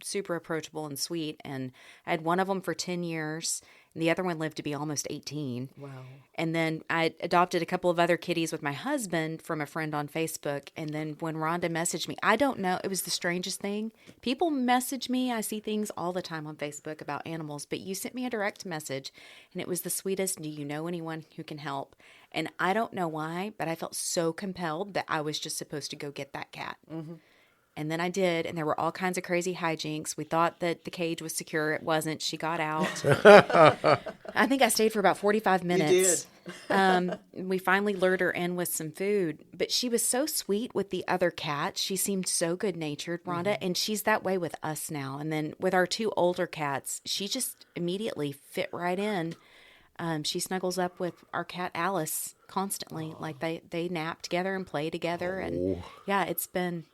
super approachable and sweet. And I had one of them for 10 years, and the other one lived to be almost 18. Wow. And then I adopted a couple of other kitties with my husband from a friend on Facebook. And then when Rhonda messaged me, I don't know, it was the strangest thing. People message me. I see things all the time on Facebook about animals, but you sent me a direct message, and it was the sweetest. Do you know anyone who can help? And I don't know why, but I felt so compelled that I was just supposed to go get that cat. And then I did, and there were all kinds of crazy hijinks. We thought that the cage was secure. It wasn't. She got out. I think I stayed for about 45 minutes. We finally lured her in with some food, but she was so sweet with the other cats. She seemed so good-natured, Rhonda, and she's that way with us now. And then with our two older cats, she just immediately fit right in. She snuggles up with our cat Alice constantly. Like they nap together and play together, and yeah, it's been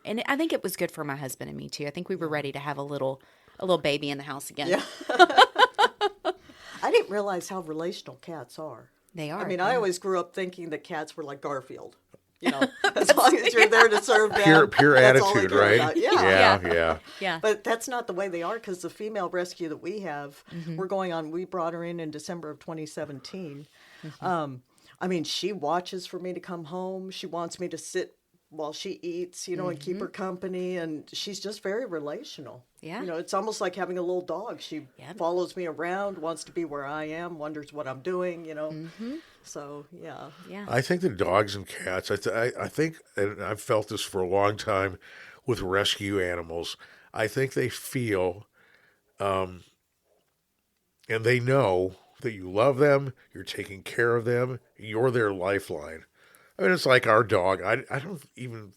and I think it was good for my husband and me too. I think we were ready to have a little baby in the house again. Yeah. I didn't realize how relational cats are. They are. I mean, I always grew up thinking that cats were like Garfield. As long as you're there to serve them. Pure that's all they attitude, care right? about. Yeah. Yeah. Yeah. But that's not the way they are, because the female rescue that we have, we brought her in December of 2017. I mean, she watches for me to come home. She wants me to sit while she eats, and keep her company. And she's just very relational. Yeah. It's almost like having a little dog. She follows me around, wants to be where I am, wonders what I'm doing, So, yeah. Yeah. I think the dogs and cats, I think, and I've felt this for a long time with rescue animals, I think they feel and they know that you love them, you're taking care of them, you're their lifeline. I mean, it's like our dog. I don't even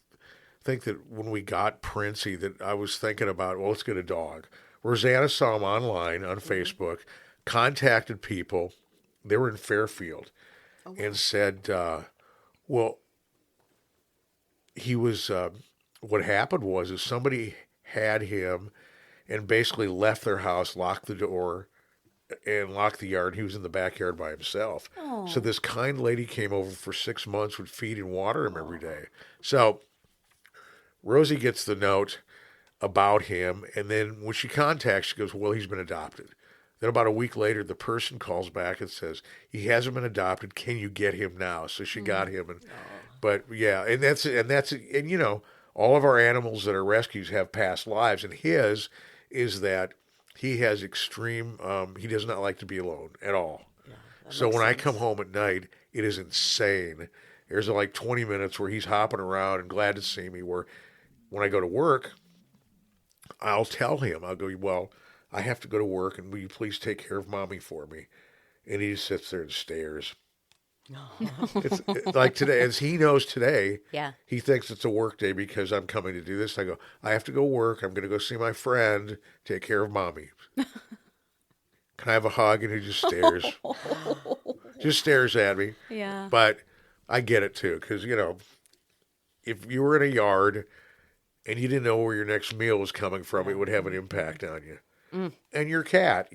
think that when we got Princey that I was thinking about, well, let's get a dog. Rosanna saw him online on Facebook, contacted people. They were in Fairfield. And said, well, he was, what happened was is somebody had him and basically left their house, locked the door, and locked the yard. He was in the backyard by himself. Oh. So this kind lady came over for 6 months, would feed and water him every day. So Rosie gets the note about him, and then when she contacts, she goes, well, he's been adopted. Then about a week later, the person calls back and says, he hasn't been adopted. Can you get him now? So she got him. But yeah, and that's all of our animals that are rescues have past lives, and his is that he has extreme, he does not like to be alone at all. That So makes when I sense. come home at night, it is insane. There's like 20 minutes where he's hopping around and glad to see me. Where when I go to work, I'll tell him, I'll go, well, I have to go to work, and will you please take care of mommy for me? And he just sits there and stares. Like today, as he knows today, Yeah. he thinks it's a work day because I'm coming to do this. I go, I have to go work. I'm going to go see my friend, take care of mommy. Can I have a hug? And he just stares at me. Yeah. But I get it too, because, if you were in a yard and you didn't know where your next meal was coming from, it would have an impact on you. And your cat,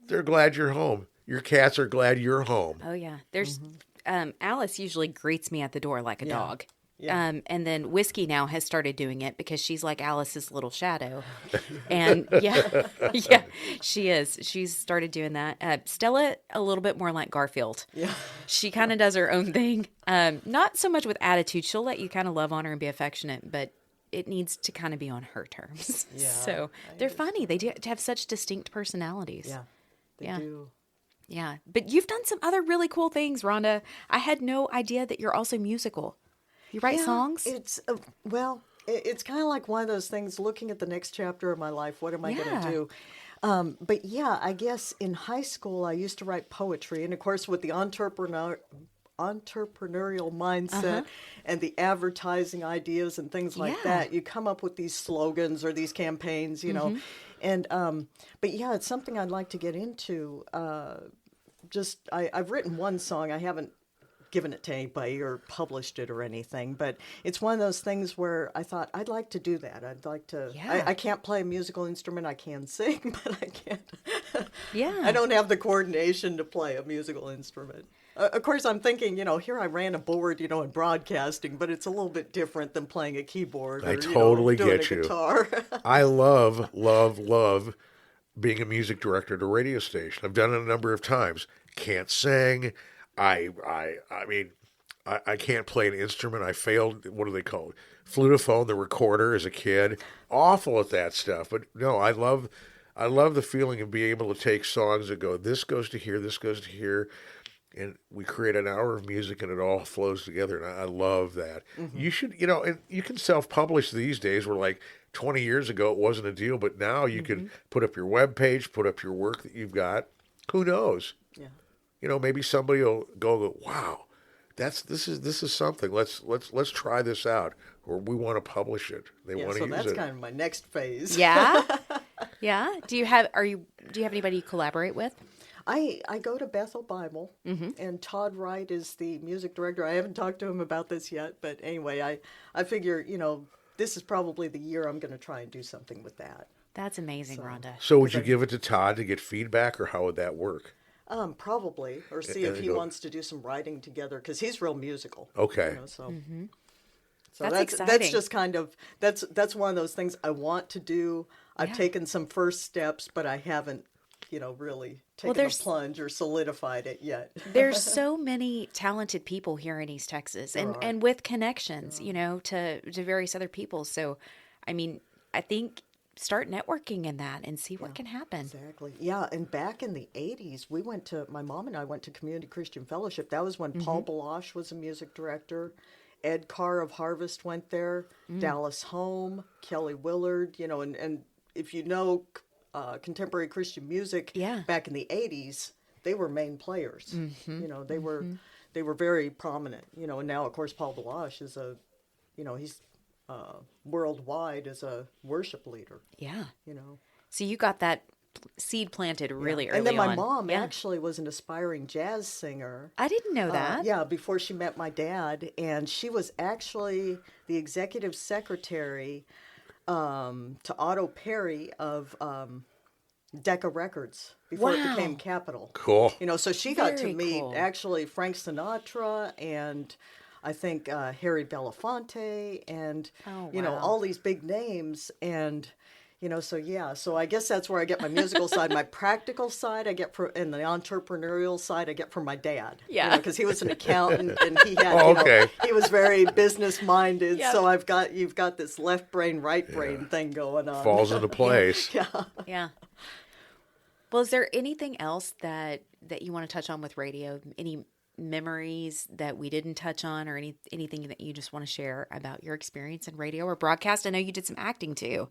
they're glad you're home. Your cats are glad you're home. Oh yeah. There's Alice usually greets me at the door like a dog. Yeah. And then Whiskey now has started doing it because she's like Alice's little shadow. And yeah, yeah, she is. She's started doing that. Stella, a little bit more like Garfield. Yeah. She kind of does her own thing. Not so much with attitude. She'll let you kind of love on her and be affectionate, but it needs to kind of be on her terms. Yeah, So they're funny. They do have such distinct personalities. Yeah. They Yeah. do. Yeah. But you've done some other really cool things, Rhonda. I had no idea that you're also musical. You write Yeah, songs? It's it's kind of like one of those things. Looking at the next chapter of my life, what am I going Yeah. to do? But yeah, I guess in high school I used to write poetry, and of course with the entrepreneurial mindset and the advertising ideas and things like Yeah. that, you come up with these slogans or these campaigns, and but yeah, it's something I'd like to get into. I've written one song. I haven't given it to anybody or published it or anything, but it's one of those things where I thought I'd like to do that. I'd like to. Yeah. I can't play a musical instrument. I can sing, but I can't. Yeah. I don't have the coordination to play a musical instrument. Of course, I'm thinking, here I ran a board, in broadcasting, but it's a little bit different than playing a keyboard or, I totally doing get a you. guitar. I love, love, love being a music director at a radio station. I've done it a number of times. Can't sing. I mean, I can't play an instrument. I failed. What do they call it? Flutophone, the recorder, as a kid. Awful at that stuff. But no, I love the feeling of being able to take songs and go, this goes to here, this goes to here, and we create an hour of music and it all flows together. And I love that. You should, and you can self-publish these days. Where like 20 years ago it wasn't a deal, but now you can put up your web page, put up your work that you've got. Who knows? Yeah. Maybe somebody will go, wow, this is something. Let's try this out, or we want to publish it. They Yeah, want to so use that's it. kind of my next phase. Yeah. Yeah. Do you have anybody you collaborate with? I go to Bethel Bible, and Todd Wright is the music director. I haven't talked to him about this yet, but anyway, I figure, this is probably the year I'm going to try and do something with that. That's amazing, Rhonda. So would you give it to Todd to get feedback, or how would that work? Probably, or see And if he go- wants to do some writing together, because he's real musical. Okay. So That's that's exciting. just kind of that's one of those things I want to do. I've Yeah. taken some first steps, but I haven't, really taken a there's- plunge or solidified it yet. There's so many talented people here in East Texas, and with connections, to various other people. So, I mean, I think start networking in that and see what can happen. Exactly. Yeah, and back in the 80s, my mom and I went to Community Christian Fellowship. That was when Paul Baloche was a music director. Ed Carr of Harvest went there. Dallas Home, Kelly Willard, and if you know contemporary Christian music, Yeah. back in the 80s, they were main players. They were very prominent, and now, of course, Paul Baloche is he's worldwide as a worship leader, Yeah. you know. So you got that seed planted really early And then my on. mom Yeah. actually was an aspiring jazz singer. I didn't know that. Yeah, before she met my dad, and she was actually the executive secretary to Otto Perry of Decca Records before it Wow. became Capitol. Cool. So she got to Very meet cool. actually Frank Sinatra and I think Harry Belafonte and Oh, you know wow. all these big names and. So I guess that's where I get my musical side. My practical side I get and the entrepreneurial side I get from my dad. Yeah. Because he was an accountant and he had, Oh, okay. he was very business minded. Yeah. So you've got this left brain, right brain thing going on. Falls into place. Yeah. Yeah. Well, is there anything else that you want to touch on with radio? Any memories that we didn't touch on, or anything that you just want to share about your experience in radio or broadcast? I know you did some acting too.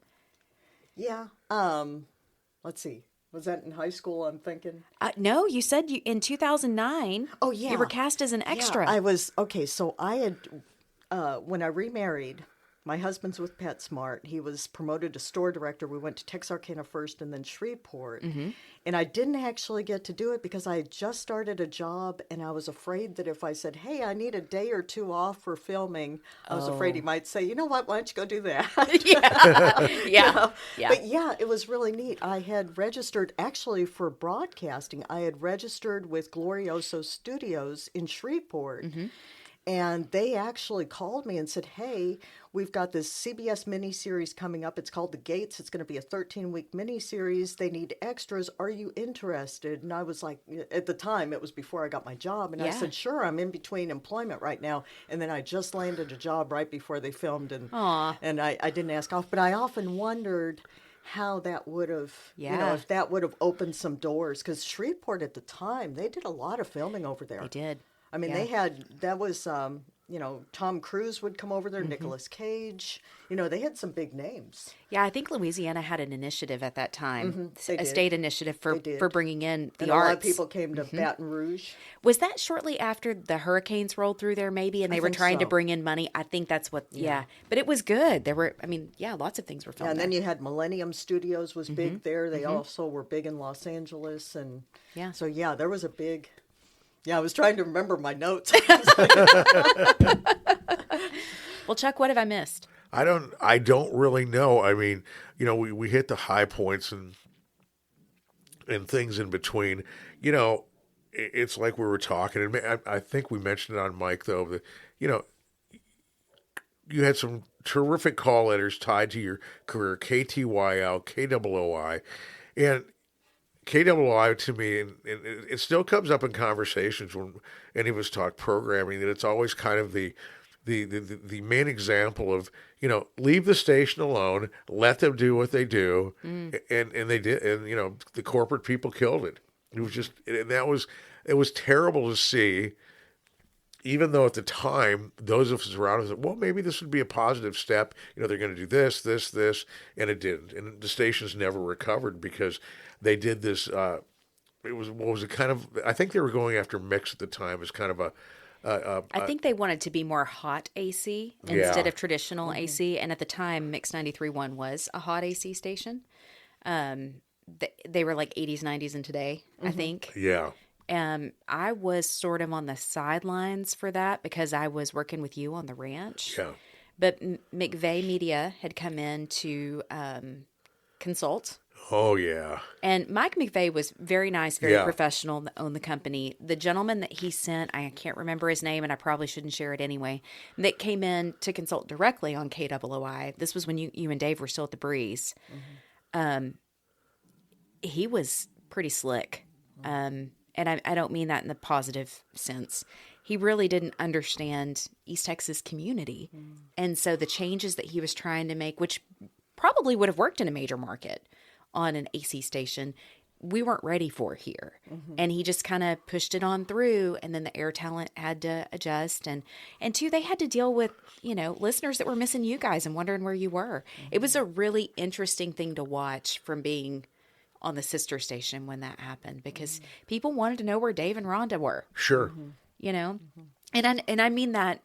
Yeah. Let's see. Was that in high school? I'm thinking. No, you said in 2009. Oh, yeah. You were cast as an extra. Yeah, I was okay. So I had when I remarried. My husband's with PetSmart. He was promoted to store director. We went to Texarkana first and then Shreveport. And I didn't actually get to do it because I had just started a job and I was afraid that if I said, hey, I need a day or two off for filming, I was afraid he might say, you know what, why don't you go do that? Yeah. Yeah. But yeah, it was really neat. I had registered actually for broadcasting. I had registered with Glorioso Studios in Shreveport. And they actually called me and said, hey, we've got this CBS miniseries coming up. It's called The Gates. It's going to be a 13-week miniseries. They need extras. Are you interested? And I was like, at the time, it was before I got my job. And I said, sure, I'm in between employment right now. And then I just landed a job right before they filmed. And I didn't ask off. But I often wondered how that would have, if that would have opened some doors. Because Shreveport at the time, they did a lot of filming over there. They did. I mean, they had, that was, Tom Cruise would come over there, Nicolas Cage. They had some big names. Yeah, I think Louisiana had an initiative at that time, a state initiative for bringing in the and arts. A lot of people came to Baton Rouge. Was that shortly after the hurricanes rolled through there, maybe, and they were trying to bring in money? I think that's what, But it was good. There were, lots of things were filmed and there. then you had Millennium Studios was big there. They also were big in Los Angeles. And so, there was a big... Yeah, I was trying to remember my notes. Well, Chuck, what have I missed? I don't really know. I mean, we hit the high points and things in between. It's like we were talking, and I think we mentioned it on mic though. That you had some terrific call letters tied to your career: KTYL, KOOI, and KOOI to me, and it still comes up in conversations when any of us talk programming, that it's always kind of the main example of, leave the station alone, let them do what they do, and they did, and the corporate people killed it. It was just, and it was terrible to see. Even though at the time, those of us around us said, well, maybe this would be a positive step. They're going to do this, and it didn't. And the stations never recovered because they did this. I think they were going after mix at the time as kind of I think they wanted to be more hot AC instead of traditional AC. And at the time, Mix 93.1 was a hot AC station. They were like 80s, 90s, and today, I think. Yeah. I was sort of on the sidelines for that because I was working with you on the ranch. Yeah. But McVeigh Media had come in to consult. Oh, yeah. And Mike McVeigh was very nice, very professional, owned the company. The gentleman that he sent, I can't remember his name, and I probably shouldn't share it anyway, that came in to consult directly on KOOI. This was when you and Dave were still at the Breeze. He was pretty slick. And I don't mean that in the positive sense. He really didn't understand East Texas community. And so the changes that he was trying to make, which probably would have worked in a major market on an AC station, we weren't ready for here. And he just kind of pushed it on through, and then the air talent had to adjust. And two, they had to deal with, listeners that were missing you guys and wondering where you were. It was a really interesting thing to watch from being on the sister station when that happened, because people wanted to know where Dave and Rhonda were. Sure. And I mean that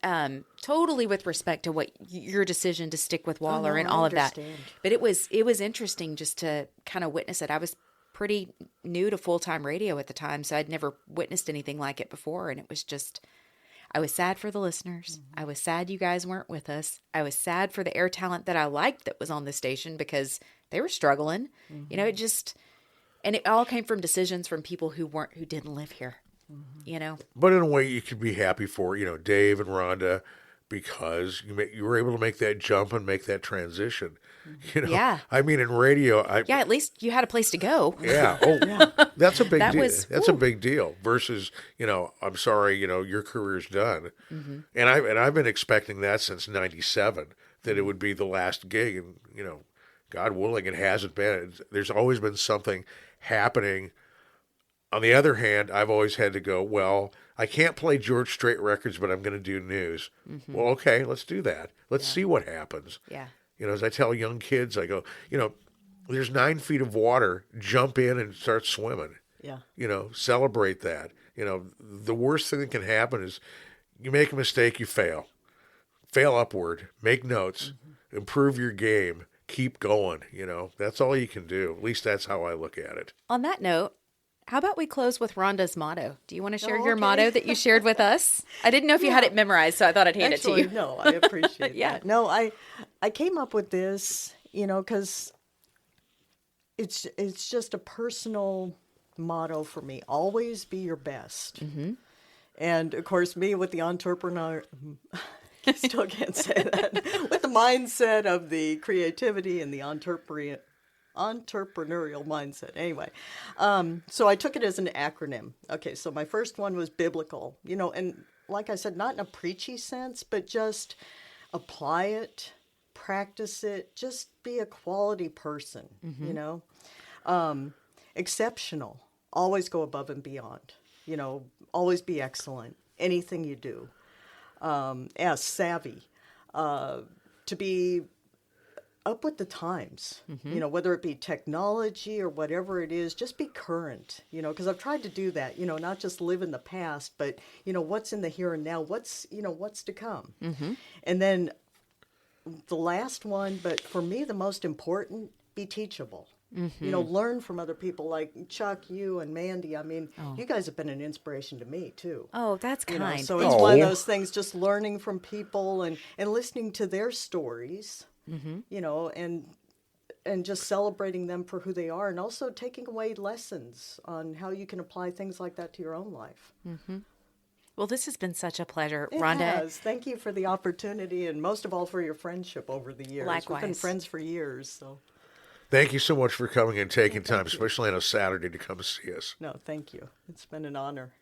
totally with respect to what your decision to stick with Waller and all of that. But it was interesting just to kind of witness it. I was pretty new to full-time radio at the time, so I'd never witnessed anything like it before, and it was just, I was sad for the listeners. I was sad you guys weren't with us. I was sad for the air talent that I liked that was on the station because they were struggling. It just, and it all came from decisions from people who didn't live here. But in a way, you could be happy for Dave and Rhonda, because you were able to make that jump and make that transition. Yeah. I mean, in radio, at least you had a place to go. Yeah. Oh, that's a big deal. That's a big deal. Versus, I'm sorry, your career's done. And I've been expecting that since '97, that it would be the last gig, and God willing, it hasn't been. There's always been something happening. On the other hand, I've always had to go, well, I can't play George Strait records, but I'm going to do news. Well, okay, let's do that. Let's see what happens. Yeah. As I tell young kids, I go, there's 9 feet of water. Jump in and start swimming. Yeah. Celebrate that. The worst thing that can happen is you make a mistake, you fail. Fail upward. Make notes. Improve your game. Keep going. That's all you can do. At least that's how I look at it. On that note, how about we close with Rhonda's motto? Do you want to share your okay. motto that you shared with us? I didn't know if you had it memorized, so I thought I'd hand it to you. No, I appreciate Yeah. that. No, I came up with this, because it's just a personal motto for me. Always be your best. And of course, me with the entrepreneur, I still can't say that, with the mindset of the creativity and the entrepreneurial mindset. Anyway, so I took it as an acronym. Okay, so my first one was biblical, and like I said, not in a preachy sense, but just apply it, practice it, just be a quality person, exceptional, always go above and beyond, always be excellent, anything you do. As savvy, to be up with the times, whether it be technology or whatever it is, just be current, because I've tried to do that, not just live in the past, but, what's in the here and now, what's to come. And then the last one, but for me, the most important, be teachable. Learn from other people like Chuck, you, and Mandee. I mean, you guys have been an inspiration to me, too. Oh, that's kind. So it's one of those things, just learning from people and listening to their stories, and just celebrating them for who they are, and also taking away lessons on how you can apply things like that to your own life. Well, this has been such a pleasure, It Rhonda. has. Thank you for the opportunity, and most of all for your friendship over the years. Likewise. We've been friends for years, so... Thank you so much for coming and taking time, especially on a Saturday, to come see us. No, thank you. It's been an honor.